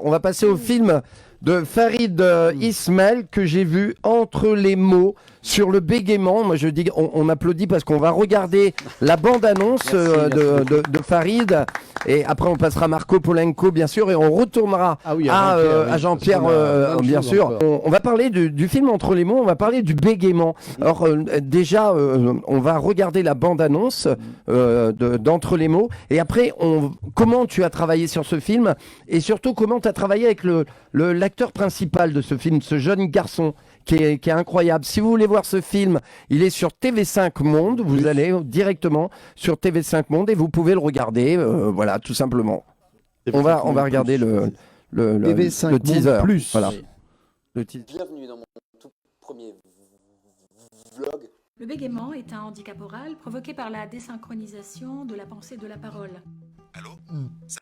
On va passer au film de Farid Ismail que j'ai vu Entre les mots sur le bégaiement. Moi je dis on applaudit parce qu'on va regarder la bande-annonce de Farid et après on passera Marco Polenko bien sûr et on retournera à Jean-Pierre bien sûr. On va parler du film Entre les mots, on va parler du bégaiement. Alors déjà on va regarder la bande-annonce d'Entre les mots et après comment tu as travaillé sur ce film et surtout comment tu as travaillé avec l'acteur principal de ce film, ce jeune garçon qui est incroyable. Si vous voulez voir ce film, il est sur TV5 Monde. Vous allez directement sur TV5 Monde et vous pouvez le regarder. Voilà, tout simplement. On va regarder le teaser. Plus. Voilà. Bienvenue dans mon tout premier vlog. Le bégaiement est un handicap oral provoqué par la désynchronisation de la pensée et de la parole. Allô Ça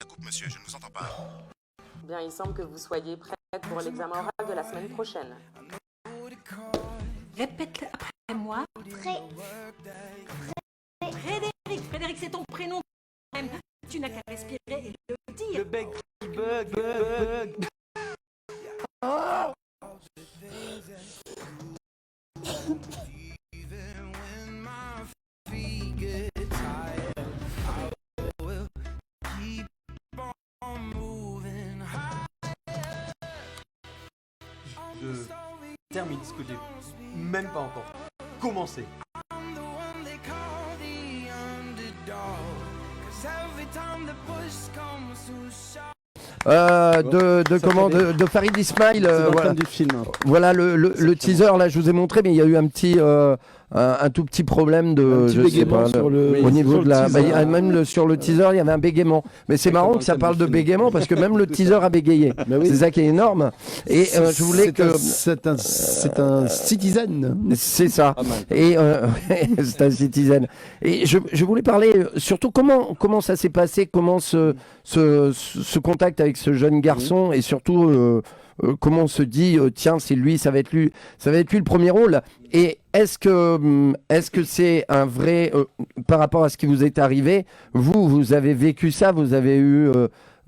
coupe, monsieur, je ne vous entends pas. Bien, il semble que vous soyez prête pour l'examen oral de la semaine prochaine. Répète après moi. Frédéric, c'est ton prénom. Tu n'as qu'à respirer et le dire. Le bec qui bug. Je termine ce que j'ai même pas encore commencé. De Farid Ismail. Voilà. Du film. Voilà le teaser, là je vous ai montré, mais il y a eu un tout petit problème au niveau de la. Sur le teaser, il y avait un bégaiement. Mais c'est marrant que ça parle de bégaiement parce que même le teaser a bégayé. Oui. C'est ça qui est énorme. Et je voulais que. C'est un citizen. C'est ça. Et c'est un citizen. Et je voulais parler surtout comment ça s'est passé, comment ce contact avec ce jeune garçon et surtout. Comment on se dit tiens c'est lui, ça va être lui le premier rôle. Et est-ce que c'est un vrai par rapport à ce qui vous est arrivé, vous avez vécu ça, vous avez eu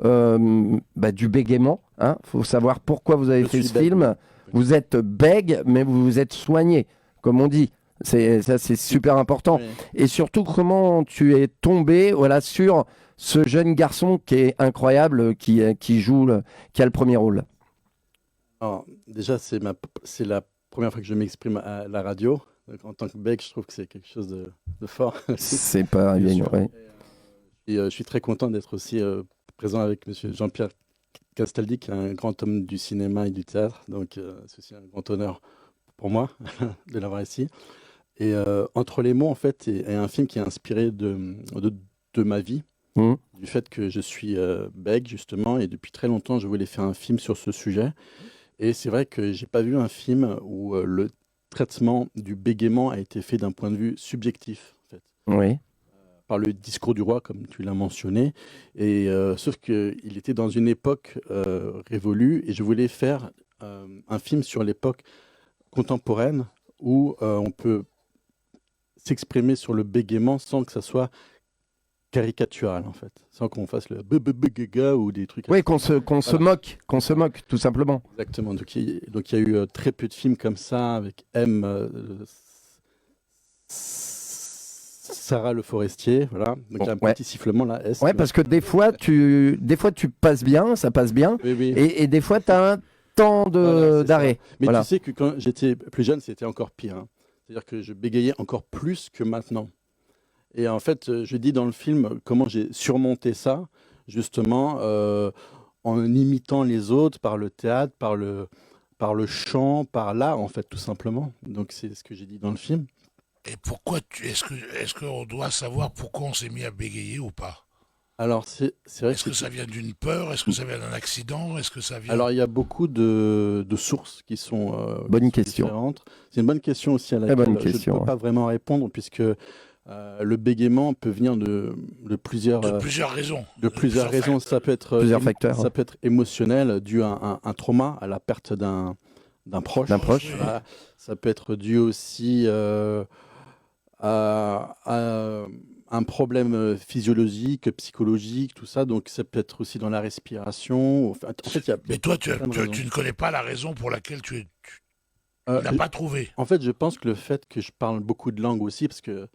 du bégaiement, hein, faut savoir pourquoi vous avez fait ce film. Vous êtes bègue mais vous vous êtes soigné comme on dit, c'est super important. Et surtout comment tu es tombé sur ce jeune garçon qui est incroyable, qui a le premier rôle. Alors, déjà, c'est la première fois que je m'exprime à la radio. Donc, en tant que bec, je trouve que c'est quelque chose de fort. C'est pas bien, ouais. Et je suis très content d'être aussi présent avec monsieur Jean-Pierre Castaldi, qui est un grand homme du cinéma et du théâtre. Donc, c'est aussi un grand honneur pour moi de l'avoir ici. Et Entre les mots, en fait, est un film qui est inspiré de ma vie. Du fait que je suis bègue, justement, et depuis très longtemps, je voulais faire un film sur ce sujet. Et c'est vrai que j'ai pas vu un film où le traitement du bégaiement a été fait d'un point de vue subjectif, en fait. Oui. Par le discours du roi, comme tu l'as mentionné. Et sauf qu'il était dans une époque révolue, et je voulais faire un film sur l'époque contemporaine où on peut s'exprimer sur le bégaiement sans que ça soit caricatural, en fait, sans qu'on fasse le gaga ou des trucs. Oui, qu'on se moque, tout simplement. Exactement. Donc il y a eu très peu de films comme ça avec Sarah Le Forestier, voilà. Donc il y a un petit sifflement là. Ouais, parce que des fois tu passes bien, ça passe bien, oui. Et des fois tu as un temps d'arrêt. Mais tu sais que quand j'étais plus jeune, c'était encore pire. Hein. C'est-à-dire que je bégayais encore plus que maintenant. Et en fait, je dis dans le film comment j'ai surmonté ça, justement, en imitant les autres par le théâtre, par le chant, par l'art, en fait, tout simplement. Donc, c'est ce que j'ai dit dans le film. Et pourquoi est-ce qu'on doit savoir pourquoi on s'est mis à bégayer ou pas? Alors, c'est vrai Est-ce que ça vient d'une peur? Est-ce que ça vient d'un accident? Est-ce que ça vient... Alors, il y a beaucoup de sources qui sont différentes. C'est une bonne question aussi à laquelle je ne peux pas vraiment répondre, puisque le bégaiement peut venir de plusieurs raisons. De plusieurs raisons. Ça peut être plusieurs facteurs. Ça peut être émotionnel, dû à un trauma, à la perte d'un proche. Voilà. Ça peut être dû aussi à un problème physiologique, psychologique, tout ça. Donc, ça peut être aussi dans la respiration. Enfin, en fait, il y a Mais toi, plein de raisons. tu ne connais pas la raison pour laquelle tu n'as Je- pas trouvé. En fait, je pense que le fait que je parle beaucoup de langues aussi, parce que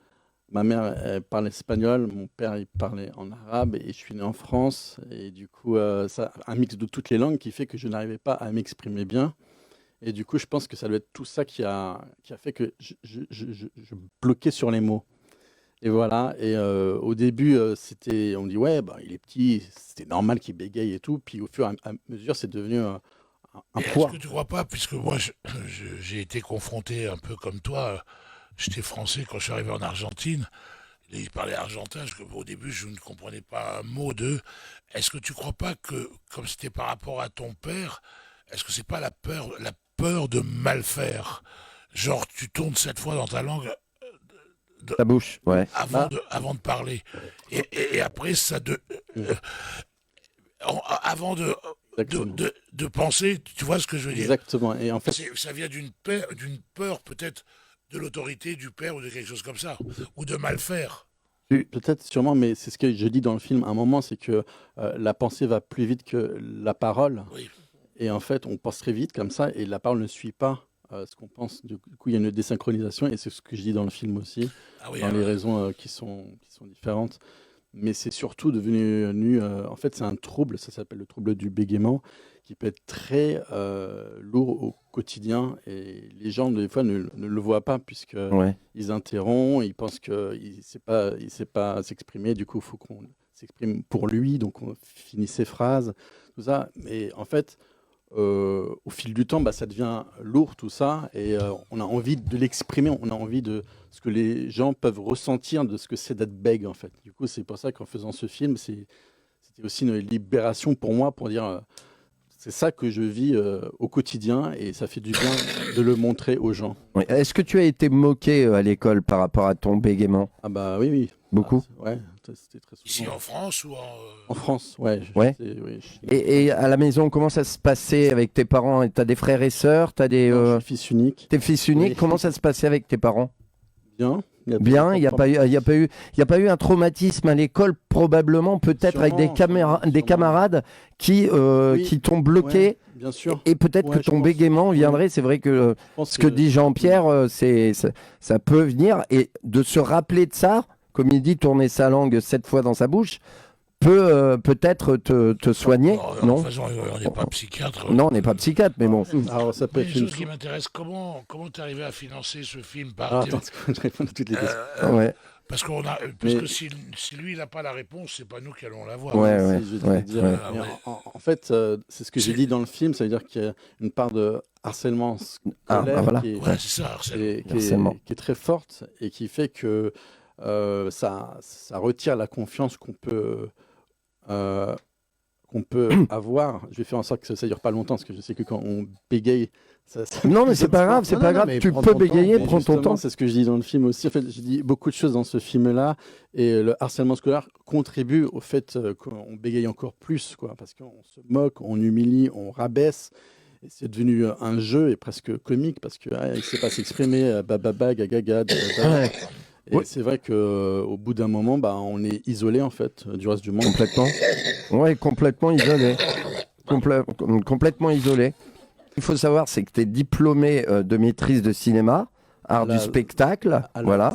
ma mère elle parle espagnol, mon père il parlait en arabe et je suis né en France. Et du coup, ça, un mix de toutes les langues qui fait que je n'arrivais pas à m'exprimer bien. Et du coup, je pense que ça doit être tout ça qui a fait que je bloquais sur les mots. Et voilà. Et au début, on dit, ouais, bah, il est petit, c'était normal qu'il bégaye et tout. Puis au fur et à mesure, c'est devenu un Et est-ce poids. que tu crois pas, puisque moi, j'ai été confronté un peu comme toi, j'étais français quand je suis arrivé en Argentine, et ils parlaient argentin, au début, je ne comprenais pas un mot d'eux. Est-ce que tu crois pas que, comme c'était par rapport à ton père, est-ce que c'est pas la peur de mal faire? Genre, tu tournes cette fois dans ta langue Ta bouche, ouais. Bah, avant de parler. Et après, Mm. avant Exactement. de penser, tu vois ce que je veux dire? Exactement. Et en fait, Ça vient d'une peur peut-être de l'autorité du père ou de quelque chose comme ça, ou de mal faire. peut-être, sûrement, mais c'est ce que je dis dans le film. À un moment, c'est que la pensée va plus vite que la parole. Oui. Et en fait, on pense très vite comme ça et la parole ne suit pas ce qu'on pense. Du coup, il y a une désynchronisation et c'est ce que je dis dans le film aussi, Ah oui, dans les raisons qui sont différentes. Mais c'est surtout devenu, en fait, c'est un trouble, ça s'appelle le trouble du bégaiement, qui peut être très lourd au quotidien et les gens, des fois, ne le voient pas puisque Ouais. ils interrompent, ils pensent qu'il ne sait pas s'exprimer, du coup, il faut qu'on s'exprime pour lui, donc on finit ses phrases, tout ça. Mais en fait, au fil du temps, bah, ça devient lourd tout ça, et on a envie de l'exprimer, on a envie de ce que les gens peuvent ressentir de ce que c'est d'être bègue, en fait. Du coup, c'est pour ça qu'en faisant ce film, c'était aussi une libération pour moi, pour dire, c'est ça que je vis au quotidien, et ça fait du bien de le montrer aux gens. Ouais. Est-ce que tu as été moqué à l'école par rapport à ton bégaiement? Ah bah oui, oui. Beaucoup. Ouais, c'était très Ici souvent. en France ou En France, ouais. Ouais. Oui, Et à la maison, comment ça se passait avec tes parents? T'as des frères et sœurs? T'as des Non, je suis fils unique. t'es fils unique? Oui. Comment ça se passait avec tes parents? Bien. Bien, il n'y a pas eu, il y a pas eu un traumatisme à l'école, probablement, peut-être avec des Sûrement. camarades qui Oui. qui t'ont bloqué. Ouais, bien sûr. Et peut-être Ouais, que je ton pense. bégaiement viendrait. C'est vrai que Je pense ce que dit Jean-Pierre, ça peut venir. Et de se rappeler de ça, comme il dit, tourner sa langue 7 fois dans sa bouche, peut peut-être te soigner. De Non, toute façon, on n'est pas psychiatre. non, on n'est pas psychiatre, mais bon. Alors, ça peut Mais être une une chose qui m'intéresse, comment tu es arrivé à financer ce film par Alors, attends, je réponds à toutes les questions. Ouais, parce Mais- que si lui il n'a pas la réponse, c'est pas nous qui allons l'avoir. Ouais, Si, ouais, je vais te ouais, le dire. ouais. Mais en fait, c'est ce que j'ai dit dans le film, ça veut dire qu'il y a une part de harcèlement scolaire voilà. qui est, Ouais, c'est ça, Arsène. Harcèlement. qui est très forte et qui fait que ça retire la confiance euh, qu'on peut avoir. Je vais faire en sorte que ça dure pas longtemps, parce que je sais que quand on bégaye, ça Non, mais c'est pas grave, c'est Non, pas non, grave. mais Tu prends peux ton temps, bégayer, Mais prends ton justement, temps. c'est ce que je dis dans le film aussi. En fait, je dis beaucoup de choses dans ce film-là, et le harcèlement scolaire contribue au fait qu'on bégaye encore plus, quoi, parce qu'on se moque, on humilie, on rabaisse. Et c'est devenu un jeu et presque comique parce que il sait pas s'exprimer, bababa, gagaga. Ouais. Et Ouais. c'est vrai que au bout d'un moment, bah, on est isolé en fait du reste du monde. Complètement. Ouais, complètement isolé. Complètement isolé. Il faut savoir, c'est que tu es diplômé de maîtrise de cinéma, art La- du spectacle, à la- voilà,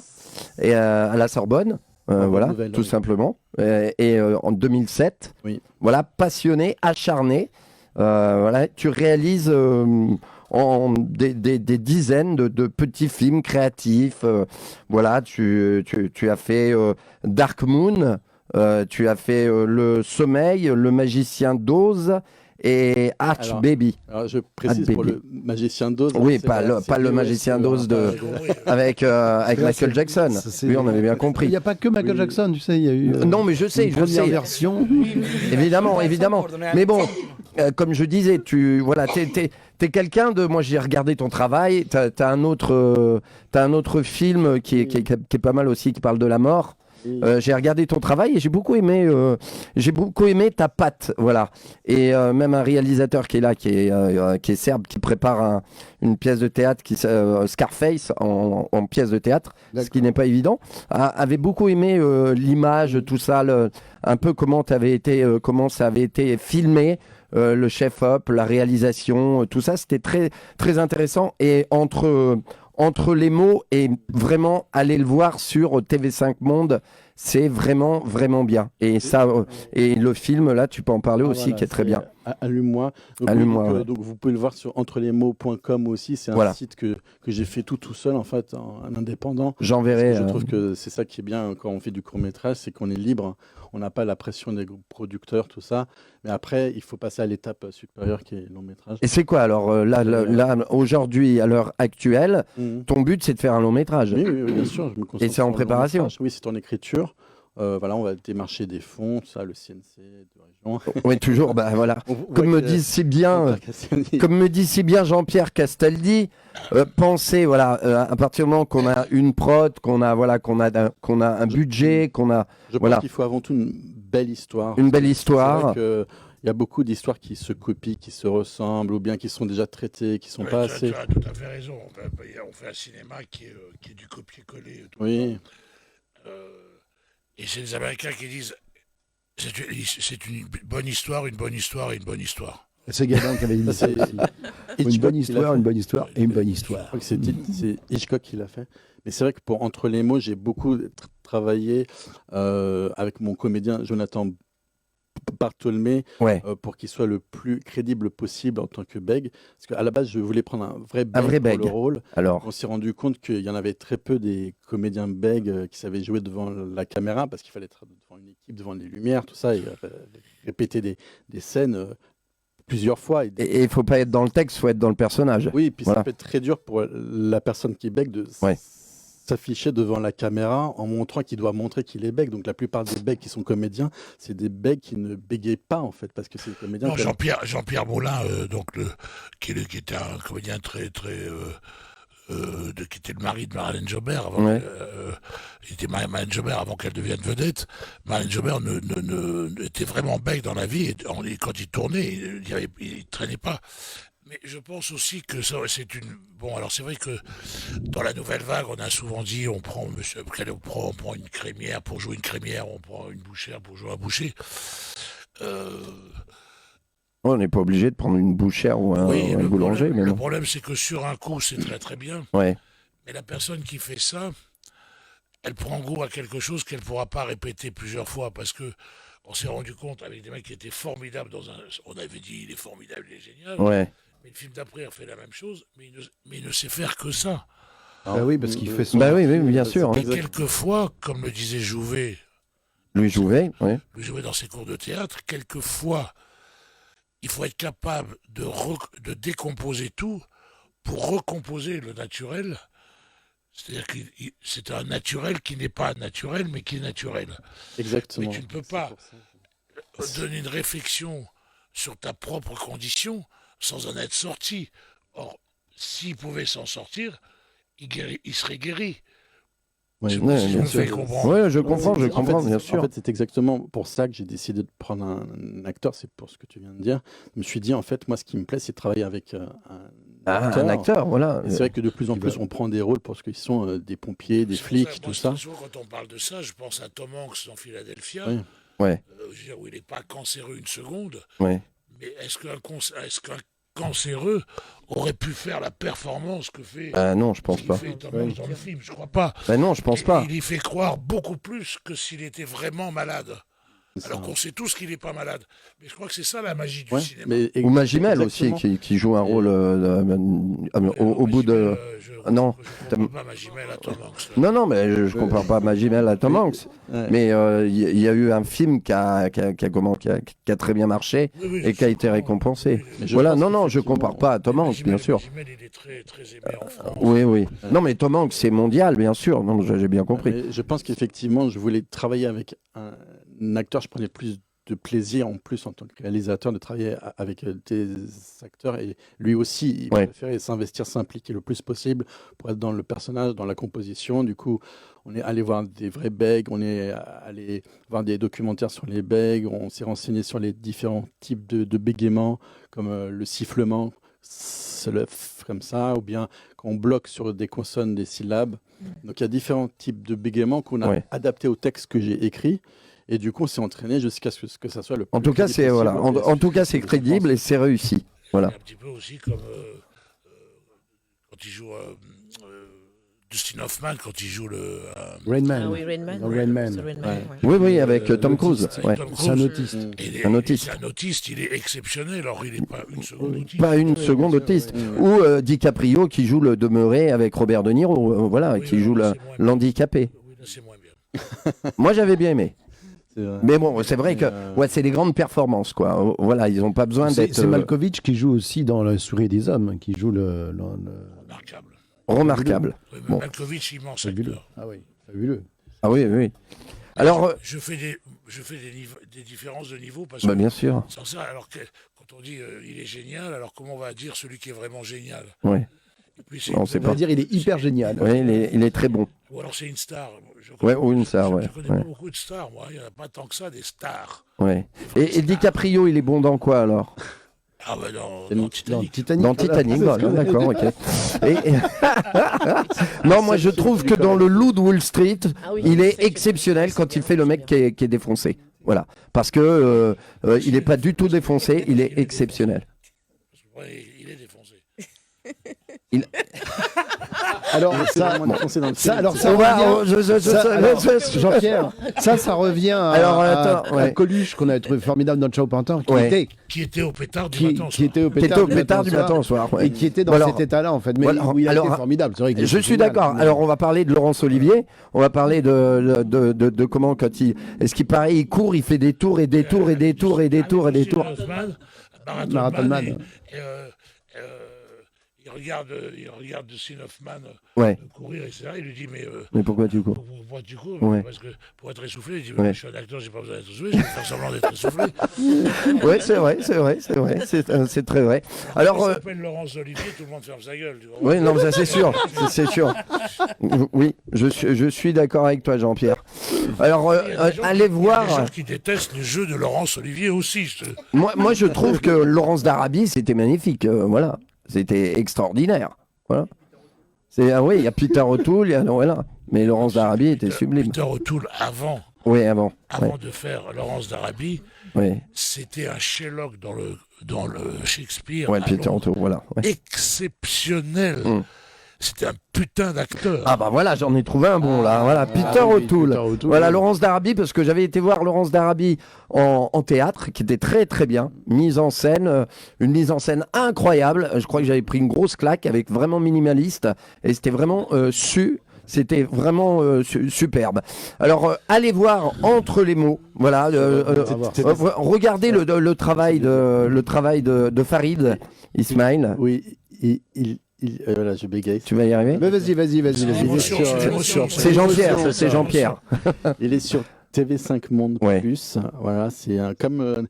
et à la Sorbonne, voilà, Nouvelle, tout oui. simplement. Et en 2007, Oui. voilà, passionné, acharné, voilà, tu réalises des dizaines de petits films créatifs. Voilà, tu as fait Dark Moon, tu as fait Le Sommeil, Le Magicien d'Oz et Arch Alors, Baby. Alors je précise pour Baby. le magicien d'Oz. Oui, c'est pas vrai, le- c'est pas le lui, magicien c'est d'Oz de- Oui, Avec Là, Michael c'est- Jackson. ça, c'est- Oui, on avait bien Il compris. n'y a pas que Michael Oui. Jackson, tu sais, il y a eu Non, mais je sais, une je première sais. version. Évidemment, évidemment. Mais bon, comme je disais, t'es quelqu'un de. Moi, j'ai regardé ton travail. T'as un autre film qui est pas mal aussi, qui parle de la mort. J'ai regardé ton travail et j'ai beaucoup aimé ta patte, voilà. Et même un réalisateur qui est là, qui est serbe, qui prépare une pièce de théâtre, Scarface en pièce de théâtre, ce qui n'est pas évident, avait beaucoup aimé l'image, tout ça, un peu comment ça avait été filmé. Le chef-op, la réalisation, tout ça, c'était très, très intéressant. Et entre les mots et vraiment aller le voir sur TV5 Monde, c'est vraiment, vraiment bien. Et ça, et le film, là, tu peux en parler aussi, qui est très bien. Allume-moi. Donc, vous pouvez le voir sur entrelesmots.com aussi. C'est un site que j'ai fait tout seul, en fait, en indépendant. J'enverrai. Je trouve que c'est ça qui est bien quand on fait du court-métrage, c'est qu'on est libre. On n'a pas la pression des producteurs, tout ça. Mais après, il faut passer à l'étape supérieure qui est le long-métrage. Et c'est quoi, alors, là aujourd'hui, à l'heure actuelle, ton but, c'est de faire un long-métrage? Oui, bien sûr. Je me concentre et c'est en préparation? Oui, c'est en écriture. Voilà, on va démarcher des fonds, tout ça, le CNC de région. Oui, toujours, bah voilà. Comme me dit si bien Jean-Pierre Castaldi, pensez, voilà, à partir du moment qu'on a une prod, qu'on a un budget, Je pense qu'il faut avant tout une belle histoire. Une belle histoire. Il y a beaucoup d'histoires qui se copient, qui se ressemblent, ou bien qui sont déjà traitées, qui ne sont pas assez. Tu as tout à fait raison. On fait un cinéma qui est du copier-coller. Oui. Et c'est les Américains qui disent c'est une bonne histoire, une bonne histoire et une bonne histoire. C'est Gabin qui avait dit ça. Une bonne histoire, une bonne histoire et une bonne histoire. Je crois que c'est Hitchcock qui l'a fait. Mais c'est vrai que pour Entre les mots, j'ai beaucoup travaillé avec mon comédien Jonathan Bartholmé pour qu'il soit le plus crédible possible en tant que bègue. Parce qu'à la base, je voulais prendre un vrai bègue pour le rôle. Alors. On s'est rendu compte qu'il y en avait très peu des comédiens bègues qui savaient jouer devant la caméra parce qu'il fallait être devant une équipe, devant les lumières, tout ça, et répéter des scènes plusieurs fois. Et il ne faut pas être dans le texte, il faut être dans le personnage. Oui, puis ça peut être très dur pour la personne qui bègue de s'afficher devant la caméra en montrant qu'il doit montrer qu'il est bègue. Donc la plupart des bègues qui sont comédiens, c'est des bègues qui ne bégayent pas en fait, parce que c'est des comédiens. Non, Jean-Pierre Moulin, qui était un comédien très très qui était le mari de Marlène Jobert avant. Il était marié à Marlène Jobert avant qu'elle devienne vedette. Marlène Jobert était vraiment bègue dans la vie et quand il tournait, il traînait pas. Mais je pense aussi que c'est une... Bon, alors c'est vrai que dans la nouvelle vague, on a souvent dit on prend une crémière pour jouer une crémière, on prend une bouchère pour jouer un boucher. On n'est pas obligé de prendre une bouchère ou un boulanger. Le problème, c'est que sur un coup, c'est très très bien. Ouais. Mais la personne qui fait ça, elle prend goût à quelque chose qu'elle ne pourra pas répéter plusieurs fois parce que on s'est rendu compte avec des mecs qui étaient formidables on avait dit il est formidable, il est génial. Ouais. Mais le film d'après, il fait la même chose, mais il ne sait faire que ça. Ah oui, parce qu'il fait son... Bah oui, bien sûr. Et quelquefois, comme le disait Jouvet, Louis Jouvet dans ses cours de théâtre, quelquefois, il faut être capable de décomposer tout pour recomposer le naturel. C'est-à-dire que c'est un naturel qui n'est pas naturel, mais qui est naturel. Exactement. Mais tu ne peux pas donner une réflexion sur ta propre condition sans en être sorti. Or, s'il pouvait s'en sortir, il serait guéri. Oui, bien sûr. Oui, je comprends, bien sûr. En fait, c'est exactement pour ça que j'ai décidé de prendre un acteur, c'est pour ce que tu viens de dire. Je me suis dit, en fait, moi, ce qui me plaît, c'est de travailler avec un acteur, voilà. C'est vrai que de plus en plus, on prend des rôles parce qu'ils sont des pompiers, des flics, tout ça. Quand on parle de ça, je pense à Tom Hanks dans Philadelphia, où il n'est pas cancéreux une seconde. Ouais. Mais est-ce qu'un cancéreux aurait pu faire la performance que fait non, je pense pas. Tom Hanks dans le film, je crois pas. Non, je pense pas. Il y fait croire beaucoup plus que s'il était vraiment malade. Alors qu'on sait tous qu'il n'est pas malade. Mais je crois que c'est ça la magie du cinéma. Ou Magimel aussi, qui joue un rôle au bout de... Non, je ne compare pas Magimel à Tom Hanks. Non, mais je ne compare pas Magimel à Tom Hanks. Mais il y a eu un film qui a très bien marché et qui a été récompensé. Voilà, non, je ne compare pas à Tom Hanks, bien sûr. Magimel, il est très, très aimé en France. Oui. Non, mais Tom Hanks, c'est mondial, bien sûr. Non, j'ai bien compris. Je pense qu'effectivement, je voulais travailler avec un acteur, je prenais plus de plaisir en plus en tant que réalisateur de travailler avec des acteurs et lui aussi il préférait s'investir, s'impliquer le plus possible pour être dans le personnage, dans la composition. Du coup, on est allé voir des vrais bègues, on est allé voir des documentaires sur les bègues, on s'est renseigné sur les différents types de bégaiements comme le sifflement, se lève comme ça, ou bien quand on bloque sur des consonnes, des syllabes. Donc il y a différents types de bégaiements qu'on a adaptés au texte que j'ai écrit. Et du coup, on s'est entraîné jusqu'à ce que ça soit le plus En tout cas, c'est possible. en tout cas, c'est crédible et c'est réussi. Voilà. Un petit peu aussi comme quand il joue Dustin Hoffman, quand il joue le Rain Man. Ah oui, Rain Man. Dans Rain Man. C'est Rain Man, Oui, oui, avec Tom Cruise. Ouais. C'est un autiste. Un autiste. C'est un autiste, il est exceptionnel. Alors, il n'est pas une seconde autiste. Pas une seconde autiste. Ou DiCaprio qui joue le demeuré avec Robert De Niro, voilà, qui joue l'handicapé. Oui, là, c'est moins bien. Moi, j'avais bien aimé. Vrai. Mais bon, c'est vrai que c'est des grandes performances, quoi. Voilà, ils n'ont pas besoin d'être. C'est Malkovich qui joue aussi dans La Souris des Hommes, qui joue Remarquable. Remarquable. Oui, Bon. Malkovich, immense Fabuleux. acteur. Ah oui, fabuleux. Ah oui, oui. Alors, Je fais des différences de niveau parce bah, que bien sûr. sans ça, alors que quand on dit il est génial, alors comment on va dire celui qui est vraiment génial? Oui. Et puis Non, c'est On va dire il est hyper génial. Oui, il est très bon. Ou alors c'est une star. Ouais, ou une star, Je connais pas ouais. beaucoup de stars, moi. Il n'y en a pas tant que ça, des stars. Ouais. Et DiCaprio, il est bon dans quoi alors? Ah bah dans Dans Titanic. Titanic. Dans Titanic, voilà, d'accord, ok. Non, moi je trouve que dans le Loup de Wall Street, Ah oui, il est c'est exceptionnel quand il fait le mec qui est défoncé. Voilà. Parce que il n'est pas du tout défoncé, il est exceptionnel. Ouais, il est défoncé. Alors ça, ça On va- revient. Jean-Pierre, ça revient Alors, à attends, ouais. Coluche qu'on a trouvé formidable dans Ciao Pantin, Qui était au pétard du qui matin. était au Qui était au pétard du matin au soir. Ouais. et qui était dans Voilà. cet état-là en fait, mais Voilà. où il a Alors, été formidable. C'est vrai qu'il Je était suis génial. d'accord. Alors, on va parler de Laurence Olivier. On va parler de comment, quand il. Est-ce qu'il paraît, il court, il fait des tours et des tours et des tours et des tours et des tours. Marathon Man. Man. Il regarde Dustin Hoffman Ouais. courir, etc. Il lui dit Mais pourquoi tu cours? pourquoi tu cours? Ouais. Parce que pour être essoufflé, il dit Ouais. je suis un acteur, j'ai pas besoin d'être essoufflé, je vais faire semblant d'être essoufflé. Oui, c'est vrai. C'est très vrai. Alors. Il s'appelle Laurence Olivier, tout le monde ferme sa gueule. Tu vois. Oui, non, mais ça c'est sûr, c'est sûr. Oui, je suis d'accord avec toi, Jean-Pierre. Alors, Il y a des gens allez qui- voir. Il y a des gens qui détestent le jeu de Laurence Olivier aussi. Moi, je trouve que Laurence d'Arabie, c'était magnifique. Voilà, c'était extraordinaire. Voilà. Oui, il y a Peter O'Toole, voilà. Mais Laurence d'Arabie était sublime. Peter O'Toole, avant Oui, avant. Ouais, de faire Laurence d'Arabie, oui. c'était un Sherlock dans le Shakespeare. Ouais, à Peter Londres. O'Toole, voilà. Ouais. Exceptionnel. Mm. C'était un putain d'acteur. Ah bah voilà, j'en ai trouvé un bon là. Voilà, Peter oui, O'Toole. Peter O'Toole, Voilà, oui. Laurence d'Arabie, parce que j'avais été voir Laurence d'Arabie en théâtre, qui était très très bien. Mise en scène, une mise en scène incroyable. Je crois que j'avais pris une grosse claque avec vraiment minimaliste. Et c'était vraiment c'était vraiment superbe. Alors, allez voir Entre les mots. Voilà. Regardez le travail de Farid Ismail. Oui, voilà, je bégaye. Tu vas y arriver? Mais vas-y. L'émotion, c'est l'émotion. C'est Jean-Pierre, c'est Jean-Pierre. Il est sur TV5 Monde Ouais. Plus. Voilà, c'est comme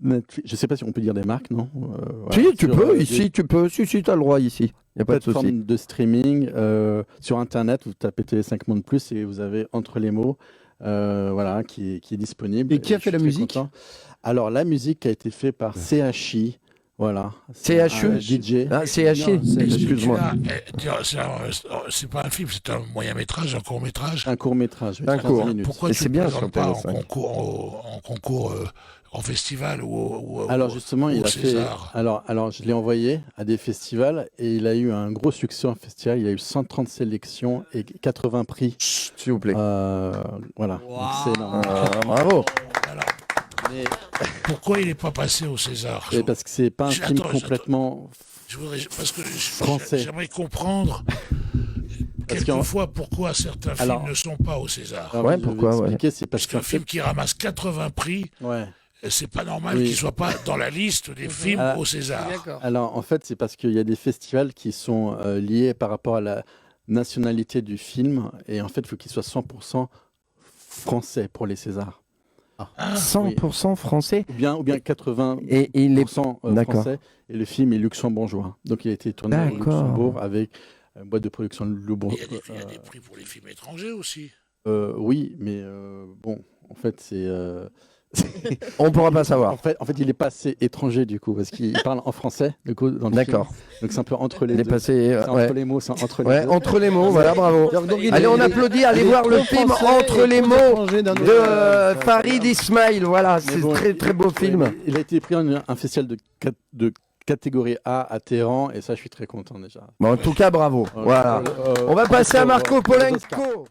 Netflix. Je sais pas si on peut dire des marques, non voilà, Si, tu sur, peux, des ici, tu peux. Si, tu as le droit ici. Il n'y a pas de souci. plateformes de streaming sur Internet. Vous tapez TV5 Monde Plus et vous avez Entre les mots, voilà, qui est disponible. Et qui a je fait suis la très musique content. Alors la musique a été faite par CHI. Voilà. CHI? un DJ. Ah, CHI, excuse-moi. C'est pas un film, c'est un moyen-métrage, un court-métrage. Un court métrage. Un court. Pourquoi Et tu c'est ne bien présentes sur pas en TV5. concours, en festival ou Alors justement, il au a fait. César. Alors je l'ai envoyé à des festivals et il a eu un gros succès en festival. Il a eu 130 sélections et 80 prix. S'il vous plaît. Voilà. Donc, c'est énorme. Bravo. Alors, pourquoi il n'est pas passé au César? Et parce que c'est pas un film Attends, complètement. parce que Français. j'aimerais comprendre Parce quelquefois pourquoi certains Alors- films ne sont pas au César. Alors, Ouais, je vais pourquoi, ouais. expliquer, c'est parce Parce qu'un qu'en film fait, qui ramasse 80 prix, ouais. c'est pas normal Oui. qu'il soit pas dans la liste des films Ah, au César. Alors en fait, c'est parce qu'il y a des festivals qui sont liés par rapport à la nationalité du film et en fait, il faut qu'il soit 100% français pour les Césars. 100% français. Ou bien 80% Et il est D'accord. français. Et le film est luxembourgeois. Donc il a été tourné au D'accord. Luxembourg avec une boîte de production Luxembourg. Il y a des prix pour les films étrangers aussi. Oui, mais bon, en fait, c'est. On pourra pas savoir. En fait, il est pas assez étranger du coup, parce qu'il parle en français, du coup, dans le D'accord. film. Donc c'est un peu entre les Il est deux. passé. C'est ouais. entre les mots, c'est entre les Ouais, deux. entre les mots, voilà, bravo. il Allez, est- on il est- applaudit, allez il est voir le trop film français Entre et les trop mots étranger d'un de autre. Farid Ismail. Voilà, Mais c'est bon, très très beau film. Il a été pris en un festival de catégorie A à Téhéran, et ça, je suis très content déjà. Bon, en tout cas, bravo. Voilà. On va passer à Marco Polenko.